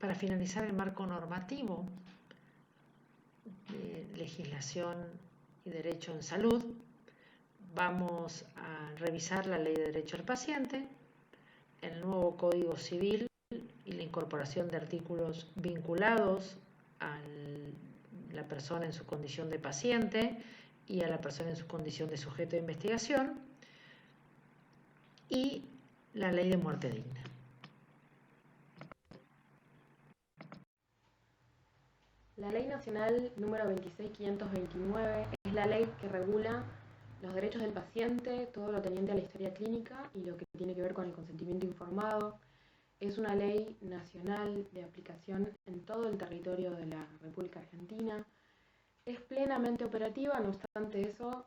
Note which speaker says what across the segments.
Speaker 1: para finalizar el marco normativo de legislación y derecho en salud, vamos a revisar la Ley de Derecho al Paciente, el nuevo Código Civil y la incorporación de artículos vinculados a la persona en su condición de paciente y a la persona en su condición de sujeto de investigación, y la Ley de Muerte Digna.
Speaker 2: La Ley Nacional número 26.529 es la ley que regula los derechos del paciente, todo lo teniente a la historia clínica y lo que tiene que ver con el consentimiento informado. Es una ley nacional de aplicación en todo el territorio de la República Argentina. Es plenamente operativa, no obstante eso,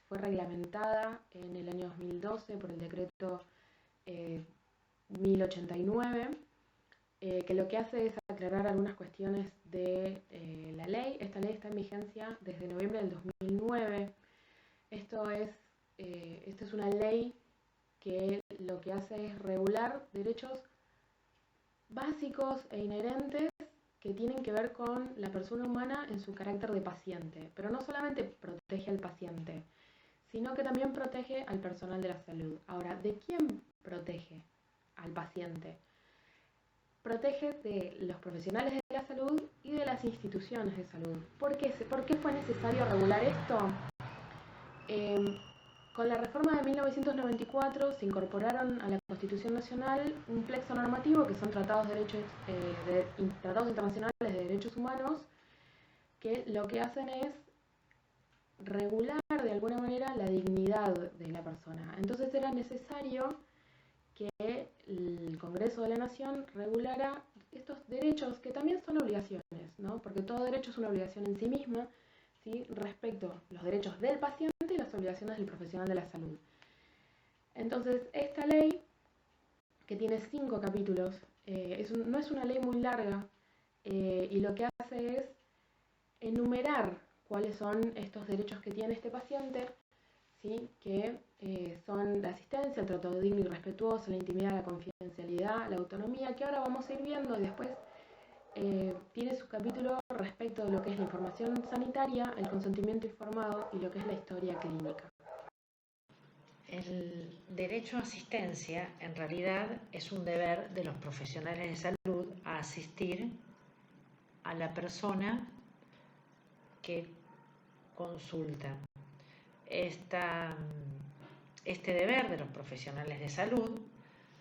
Speaker 2: fue reglamentada en el año 2012 por el decreto 1089, que lo que hace es aclarar algunas cuestiones de la ley. Esta ley está en vigencia desde noviembre del 2009. Esta es una ley que lo que hace es regular derechos básicos e inherentes que tienen que ver con la persona humana en su carácter de paciente, pero no solamente protege al paciente, sino que también protege al personal de la salud. Ahora, ¿de quién protege al paciente? Protege de los profesionales de la salud y de las instituciones de salud. ¿Por qué fue necesario regular esto? Con la reforma de 1994 se incorporaron a la Constitución Nacional un plexo normativo que son tratados internacionales de derechos humanos, que lo que hacen es regular de alguna manera la dignidad de la persona. Entonces era necesario que el Congreso de la Nación regulara estos derechos que también son obligaciones, ¿no? Porque todo derecho es una obligación en sí misma, ¿sí? Respecto a los derechos del paciente y las obligaciones del profesional de la salud. Entonces, esta ley, que tiene 5 capítulos, no es una ley muy larga, y lo que hace es enumerar cuáles son estos derechos que tiene este paciente, ¿sí? Que son la asistencia, el trato digno y respetuoso, la intimidad, la confidencialidad, la autonomía, que ahora vamos a ir viendo, y después tiene su capítulo respecto de lo que es la información sanitaria, el consentimiento informado y lo que es la historia clínica.
Speaker 1: El derecho a asistencia en realidad es un deber de los profesionales de salud a asistir a la persona que consulta. Este deber de los profesionales de salud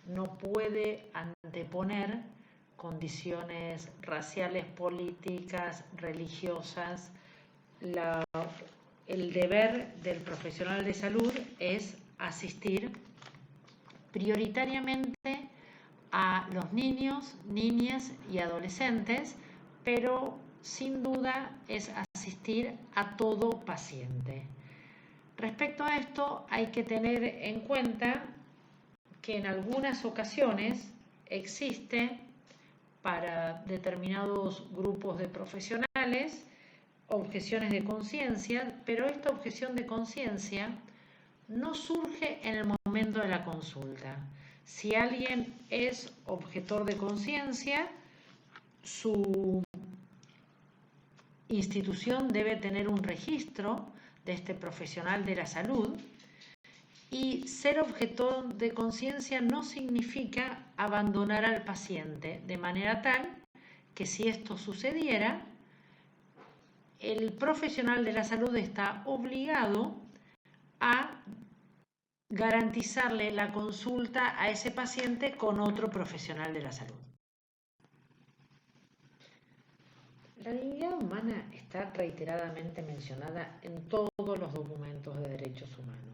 Speaker 1: no puede anteponer condiciones raciales, políticas, religiosas. El deber del profesional de salud es asistir prioritariamente a los niños, niñas y adolescentes, pero sin duda es asistir a todo paciente. Respecto a esto, hay que tener en cuenta que en algunas ocasiones existe para determinados grupos de profesionales objeciones de conciencia, pero esta objeción de conciencia no surge en el momento de la consulta. Si alguien es objetor de conciencia, su institución debe tener un registro de este profesional de la salud, y ser objetor de conciencia no significa abandonar al paciente, de manera tal que si esto sucediera, el profesional de la salud está obligado a garantizarle la consulta a ese paciente con otro profesional de la salud. La dignidad humana está reiteradamente mencionada en todos los documentos de derechos humanos,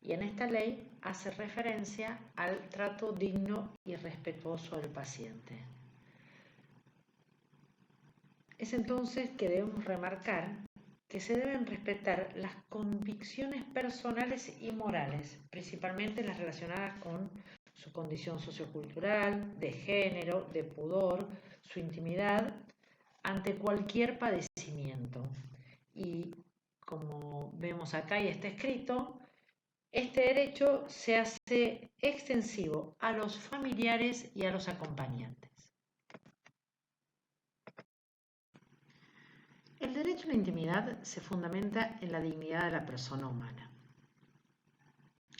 Speaker 1: y en esta ley hace referencia al trato digno y respetuoso del paciente. Es entonces que debemos remarcar que se deben respetar las convicciones personales y morales, principalmente las relacionadas con su condición sociocultural, de género, de pudor, su intimidad, ante cualquier padecimiento. Y como vemos acá y está escrito, este derecho se hace extensivo a los familiares y a los acompañantes. derecho a la intimidad se fundamenta en la dignidad de la persona humana.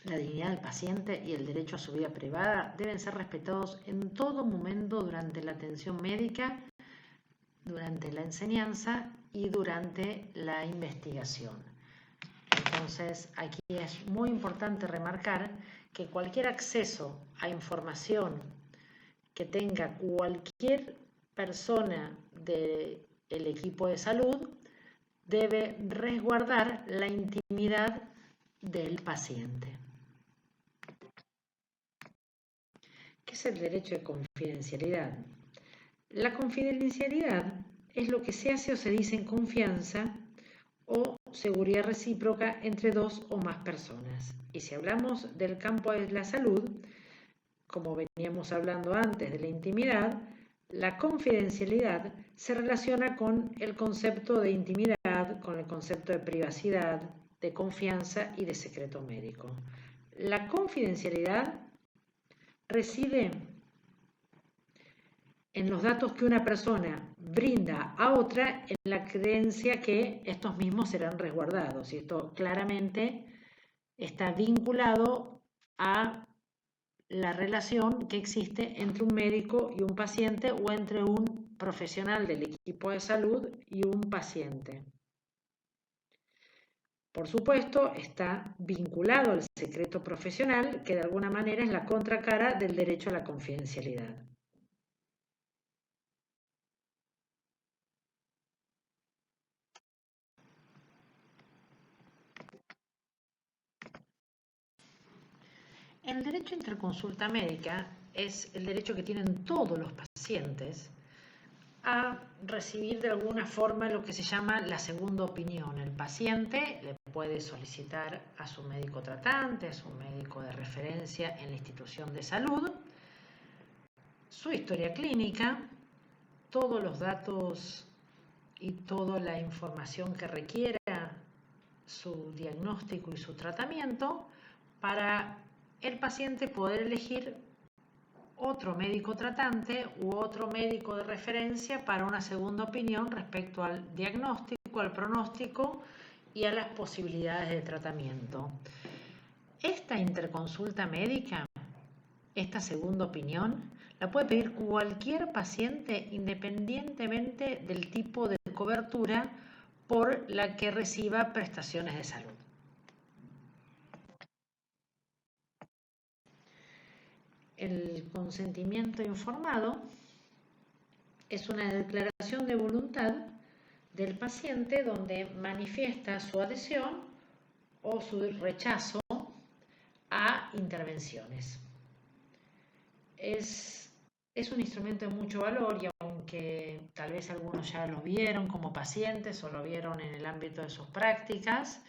Speaker 1: La dignidad del paciente y el derecho a su vida privada deben ser respetados en todo momento durante la atención médica, durante la enseñanza y durante la investigación. Entonces, aquí es muy importante remarcar que cualquier acceso a información que tenga cualquier persona del equipo de salud debe resguardar la intimidad del paciente. ¿Qué es el derecho de confidencialidad? La confidencialidad es lo que se hace o se dice en confianza o seguridad recíproca entre dos o más personas. Y si hablamos del campo de la salud, como veníamos hablando antes de la intimidad, la confidencialidad se relaciona con el concepto de intimidad, con el concepto de privacidad, de confianza y de secreto médico. La confidencialidad reside en los datos que una persona brinda a otra en la creencia que estos mismos serán resguardados. Y esto claramente está vinculado a la relación que existe entre un médico y un paciente o entre un profesional del equipo de salud y un paciente. Por supuesto, está vinculado al secreto profesional, que de alguna manera es la contracara del derecho a la confidencialidad. El derecho a interconsulta médica es el derecho que tienen todos los pacientes a recibir de alguna forma lo que se llama la segunda opinión. El paciente le puede solicitar a su médico tratante, a su médico de referencia en la institución de salud, su historia clínica, todos los datos y toda la información que requiera su diagnóstico y su tratamiento para el paciente poder elegir otro médico tratante u otro médico de referencia para una segunda opinión respecto al diagnóstico, al pronóstico y a las posibilidades de tratamiento. Esta interconsulta médica, esta segunda opinión, la puede pedir cualquier paciente independientemente del tipo de cobertura por la que reciba prestaciones de salud. El consentimiento informado es una declaración de voluntad del paciente donde manifiesta su adhesión o su rechazo a intervenciones. Es un instrumento de mucho valor y aunque tal vez algunos ya lo vieron como pacientes o lo vieron en el ámbito de sus prácticas,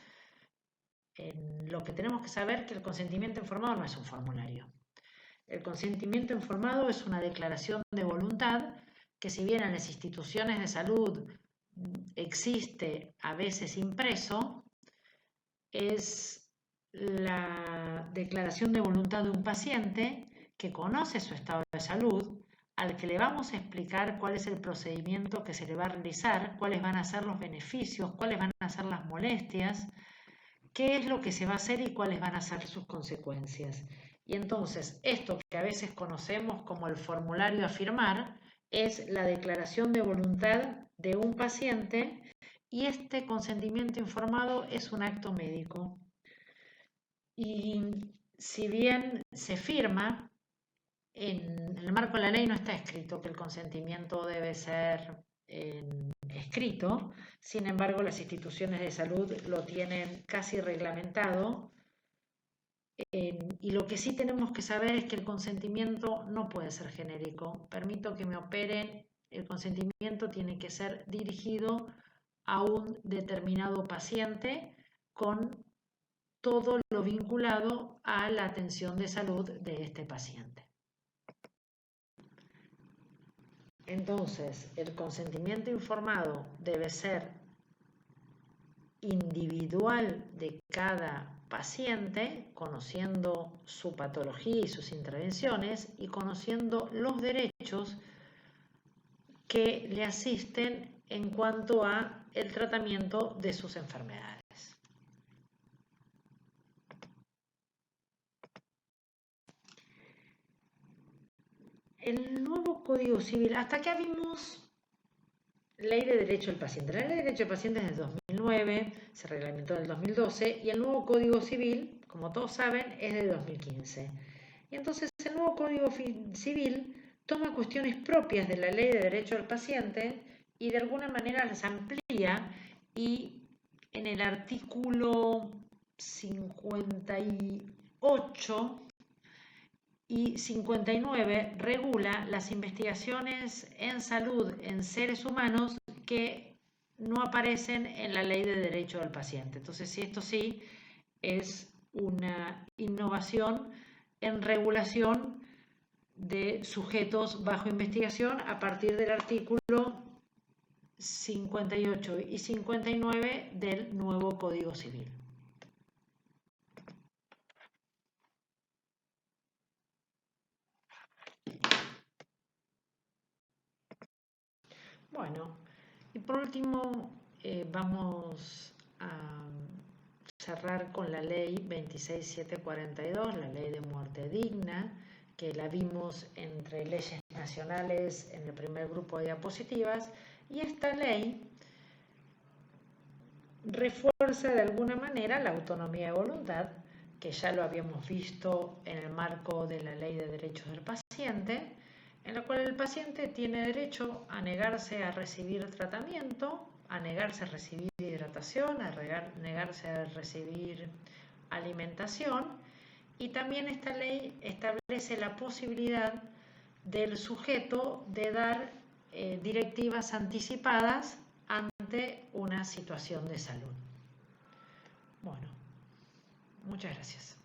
Speaker 1: lo que tenemos que saber es que el consentimiento informado no es un formulario. El consentimiento informado es una declaración de voluntad que, si bien en las instituciones de salud existe a veces impreso, es la declaración de voluntad de un paciente que conoce su estado de salud, al que le vamos a explicar cuál es el procedimiento que se le va a realizar, cuáles van a ser los beneficios, cuáles van a ser las molestias, qué es lo que se va a hacer y cuáles van a ser sus consecuencias. Y entonces, esto que a veces conocemos como el formulario a firmar, es la declaración de voluntad de un paciente y este consentimiento informado es un acto médico. Y si bien se firma, en el marco de la ley no está escrito que el consentimiento debe ser escrito, sin embargo las instituciones de salud lo tienen casi reglamentado. Y lo que sí tenemos que saber es que el consentimiento no puede ser genérico. Permito que me operen, el consentimiento tiene que ser dirigido a un determinado paciente con todo lo vinculado a la atención de salud de este paciente. Entonces, el consentimiento informado debe ser individual de cada paciente, conociendo su patología y sus intervenciones y conociendo los derechos que le asisten en cuanto a el tratamiento de sus enfermedades. El nuevo Código Civil, hasta acá vimos Ley de Derecho del Paciente. La Ley de Derecho del Paciente es del 2009, se reglamentó en el 2012 y el nuevo Código Civil, como todos saben, es del 2015. Y entonces el nuevo Código Civil toma cuestiones propias de la Ley de Derecho del Paciente y de alguna manera las amplía, y en el artículo 58 y 59 regula las investigaciones en salud en seres humanos que no aparecen en la Ley de Derecho del Paciente. Entonces, esto sí es una innovación en regulación de sujetos bajo investigación a partir del artículo 58 y 59 del nuevo Código Civil. Bueno, y por último vamos a cerrar con la ley 26742, la ley de muerte digna, que la vimos entre leyes nacionales en el primer grupo de diapositivas, y esta ley refuerza de alguna manera la autonomía de voluntad, que ya lo habíamos visto en el marco de la Ley de Derechos del Paciente, en la cual el paciente tiene derecho a negarse a recibir tratamiento, a negarse a recibir hidratación, a negarse a recibir alimentación, y también esta ley establece la posibilidad del sujeto de dar directivas anticipadas ante una situación de salud. Bueno, muchas gracias.